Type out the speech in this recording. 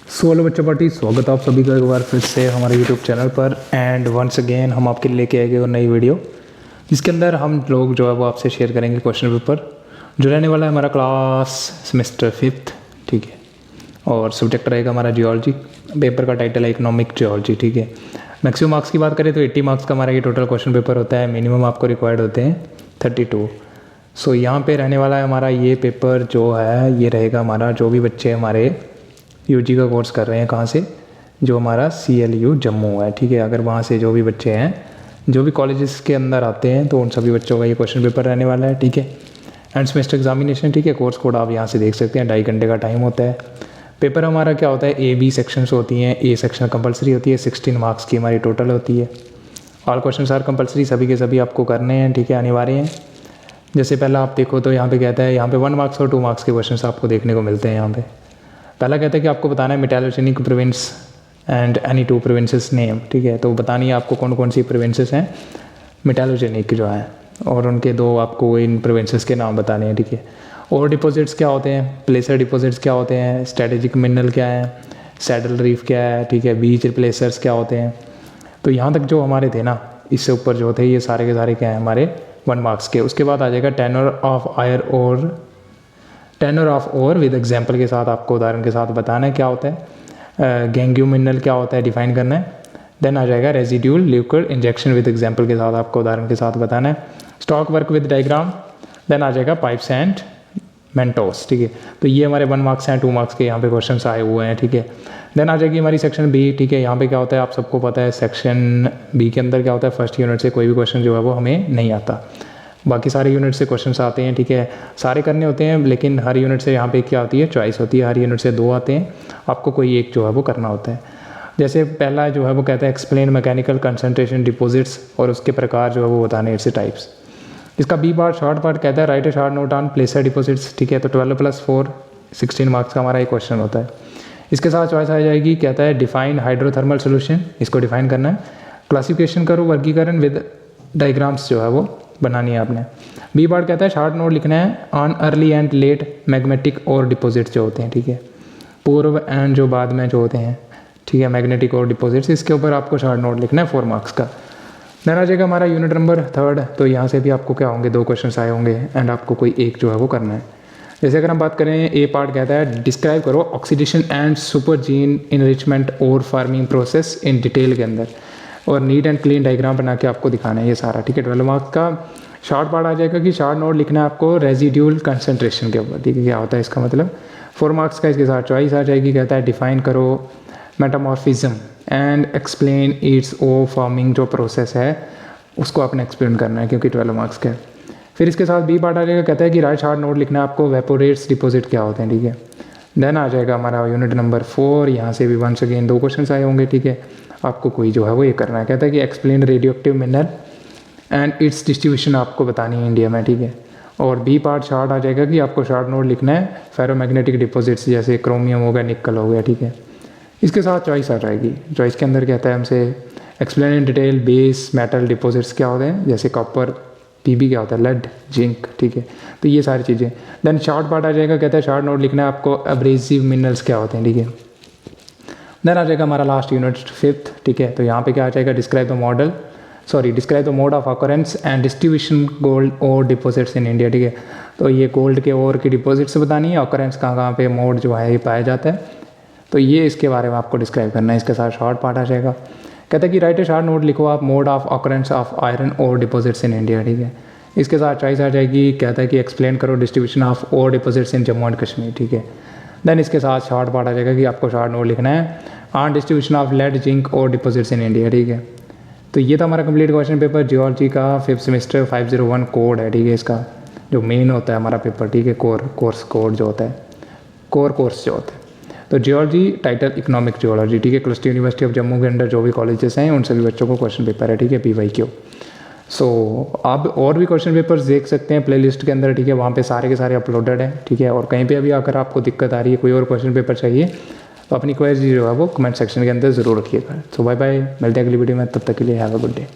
Hello बच्चों party, स्वागत है आप सभी का एक बार फिर से हमारे यूट्यूब चैनल पर। एंड वंस अगेन हम आपके लिए लेके आए गए नई वीडियो, जिसके अंदर हम लोग जो है वो आपसे शेयर करेंगे क्वेश्चन पेपर जो रहने वाला है हमारा क्लास सेमेस्टर 5th। ठीक है, और सब्जेक्ट रहेगा हमारा जियोलॉजी। पेपर का टाइटल है इकोनॉमिक जियोलॉजी। ठीक है, मैक्सिमम मार्क्स की बात करें तो 80 मार्क्स का हमारा ये टोटल क्वेश्चन पेपर होता है। मिनिमम आपको रिक्वायर्ड होते हैं 32। सो यहाँ पे रहने वाला है हमारा ये पेपर जो है, ये रहेगा हमारा जो भी बच्चे हमारे यूजी का कोर्स कर रहे हैं, कहाँ से, जो हमारा CLU जम्मू है। ठीक है, अगर वहाँ से जो भी बच्चे हैं, जो भी कॉलेजेस के अंदर आते हैं, तो उन सभी बच्चों का ये क्वेश्चन पेपर रहने वाला है। ठीक है, एंड सेमेस्टर एग्जामिनेशन। ठीक है, कोर्स कोड आप यहाँ से देख सकते हैं, 2.5 घंटे का टाइम होता है। पेपर हमारा क्या होता है, A-B सेक्शंस होती हैं। A सेक्शन कंपलसरी होती है, 16 मार्क्स की हमारी टोटल होती है। ऑल क्वेश्चन आर कंपलसरी, सभी के सभी आपको करने हैं। ठीक है, अनिवार्य हैं। जैसे पहला आप देखो तो यहाँ पे कहता है, यहाँ पे 1 मार्क्स और 2 मार्क्स के क्वेश्चन आपको देखने को मिलते हैं। यहाँ पे पहला कहता है कि आपको बताना है metallogenic province and any 2 provinces name. ठीक है, तो बतानी है आपको कौन कौन सी प्रोविंसेस हैं मेटालोजेनिक जो है, और उनके 2 आपको इन प्रोविंसेस के नाम बताने हैं। ठीक है, और डिपॉजिट्स क्या होते हैं, प्लेसर डिपॉजिट्स क्या होते हैं, स्ट्रेटेजिक मिनरल क्या है, सैडल रीफ क्या है। ठीक है, बीच रिप्लेसर्स क्या होते हैं। तो यहाँ तक जो हमारे थे ना, इससे ऊपर जो थे ये सारे के सारे क्या हैं हमारे 1 मार्क्स के। उसके बाद आ जाएगा टेनर ऑफ और विद एग्जाम्पल के साथ, आपको उदाहरण के साथ बताना है क्या होता है। गैंग्यू मिनरल क्या होता है, डिफाइन करना है। देन आ जाएगा residual liquid injection with example के साथ, आपको उदाहरण के साथ बताना है। Stock work with diagram. Then आ जाएगा पाइप्स एंड मेंटोस। ठीक है, तो ये हमारे 1 मार्क्स हैं, 2 मार्क्स के यहाँ पे क्वेश्चन आए हुए हैं। ठीक है, देन आ जाएगी हमारी सेक्शन B। ठीक है, यहाँ पे क्या होता है आप सबको पता है, सेक्शन B के अंदर क्या होता है, फर्स्ट यूनिट से कोई भी क्वेश्चन जो है वो हमें नहीं आता, बाकी सारे यूनिट से क्वेश्चंस आते हैं। ठीक है, सारे करने होते हैं, लेकिन हर यूनिट से यहाँ पे क्या होती है, चॉइस होती है। हर यूनिट से 2 आते हैं, आपको कोई एक जो है वो करना होता है। जैसे पहला जो है वो कहता है एक्सप्लेन मैकेनिकल कंसंट्रेशन डिपॉजिट्स, और उसके प्रकार जो है वो बताने, इट्स टाइप्स। इसका B पार्ट शॉर्ट पार्ट कहता है right A short note on प्लेसर deposits. ठीक है, तो 12+4 16 मार्क्स का हमारा एक क्वेश्चन होता है। इसके साथ चॉइस आ जाएगी, कहता है डिफाइन हाइड्रोथर्मल सोल्यूशन, इसको डिफाइन करना है। क्लासिफिकेशन करो, वर्गीकरण विद डायग्राम्स जो है वो बनानी है आपने। B पार्ट कहता है शॉर्ट नोट लिखना है on early and let magnetic और डिपॉजिट्स जो होते हैं। ठीक है, पूर्व एंड जो बाद में जो होते हैं। ठीक है, मैग्नेटिक और डिपॉजिट्स, इसके ऊपर आपको शॉर्ट नोट लिखना है 4 मार्क्स का। देन आ जाएगा हमारा यूनिट नंबर 3rd। तो यहाँ से भी आपको क्या होंगे, 2 क्वेश्चन आए होंगे, एंड आपको कोई एक जो है वो करना है। जैसे अगर हम बात करें, A पार्ट कहता है डिस्क्राइब करो oxidation and super gene enrichment और फार्मिंग प्रोसेस इन डिटेल के अंदर, और नीट एंड क्लीन डायग्राम बना के आपको दिखाना है ये सारा। ठीक है, 12 मार्क्स का। शॉर्ट पार्ट आ जाएगा कि शॉर्ट नोट लिखना है आपको रेजिड्यूल कंसंट्रेशन के ऊपर। ठीक है, क्या होता है इसका मतलब, 4 मार्क्स का। इसके साथ चॉइस आ जाएगी, कहता है डिफाइन करो metamorphism and explain its ore forming, जो प्रोसेस है उसको आपने एक्सप्लेन करना है, क्योंकि 12 मार्क्स का है। फिर इसके साथ B पार्ट आ जाएगा, कहता है कि राइट शॉर्ट नोट लिखना है आपको वेपोरेट्स डिपॉजिट क्या होते हैं। ठीक है, देन आ जाएगा हमारा यूनिट नंबर 4। यहाँ से भी वंस अगेन 2 क्वेश्चन आए होंगे। ठीक है, आपको कोई जो है वो ये करना है, कहता है कि explain radio active mineral and it's distribution आपको बतानी है इंडिया में। ठीक है, और B पार्ट शॉर्ट आ जाएगा कि आपको शॉर्ट नोट लिखना है फेरोमैग्नेटिक डिपॉजिट्स, जैसे क्रोमियम हो गया, निकल हो गया। ठीक है, इसके साथ चॉइस आ जाएगी। चॉइस के अंदर कहता है हमसे explain in detail base metal deposits क्या होते हैं, जैसे कॉपर, PB क्या होता है, लेड, जिंक। ठीक है, तो ये सारी चीज़ें। देन शॉर्ट पार्ट आ जाएगा, कहता है शॉर्ट नोट लिखना है आपको एब्रेसिव मिनरल्स क्या होते हैं। ठीक है, देन आ जाएगा हमारा लास्ट यूनिट 5th। ठीक है, तो यहाँ पे क्या आ जाएगा, describe the mode of occurrence and distribution gold और डिपॉजिट्स इन इंडिया। ठीक है, तो ये गोल्ड के और की डिपॉजिट्स बतानी है, ऑकरेंस कहाँ पे मोड जो है ये पाया जाता है, तो ये इसके बारे में आपको डिस्क्राइब करना है। इसके साथ शॉर्ट पार्ट आ जाएगा, कहता है कि राइट ए शॉर्ट नोट लिखो आप mode of occurrence of iron और डिपॉजिट्स इन इंडिया। ठीक है, इसके साथ चॉइस आ जाएगी, कहता है कि एक्सप्लेन करो डिस्ट्रीब्यूशन ऑफ और deposits in Jammu and Kashmir. ठीक है, देन इसके साथ शॉर्ट पार्ट आ जाएगा कि आपको शॉर्ट नोट लिखना है on distribution of lead, zinc और डिपॉजिट्स इन इंडिया। ठीक है, तो ये था हमारा कंप्लीट क्वेश्चन पेपर जियोलॉजी का 5th सेमेस्टर 501 कोड है। ठीक है, इसका जो मेन होता है हमारा पेपर। ठीक है, कोर्स कोड जो होता है, कोर कोर्स जो होता है। तो जियोलॉजी टाइटल इकोनॉमिक जियोलॉजी। ठीक है, क्लस्टर यूनिवर्सिटी ऑफ जम्मू के अंडर जो भी कॉलेजेस हैं उन सभी बच्चों को क्वेश्चन पेपर है। ठीक है, PYQ। सो आप और भी क्वेश्चन पेपर्स देख सकते हैं प्लेलिस्ट के अंदर। ठीक है, वहाँ पे सारे के सारे अपलोडेड हैं। ठीक है, और कहीं पे अभी अगर आपको दिक्कत आ रही है, कोई और क्वेश्चन पेपर चाहिए, तो अपनी क्वेरी जो है वो कमेंट सेक्शन के अंदर ज़रूर रखिएगा। सो बाय बाय, मिलते हैं अगली वीडियो में, तब तक के लिए हैव अ गुड डे।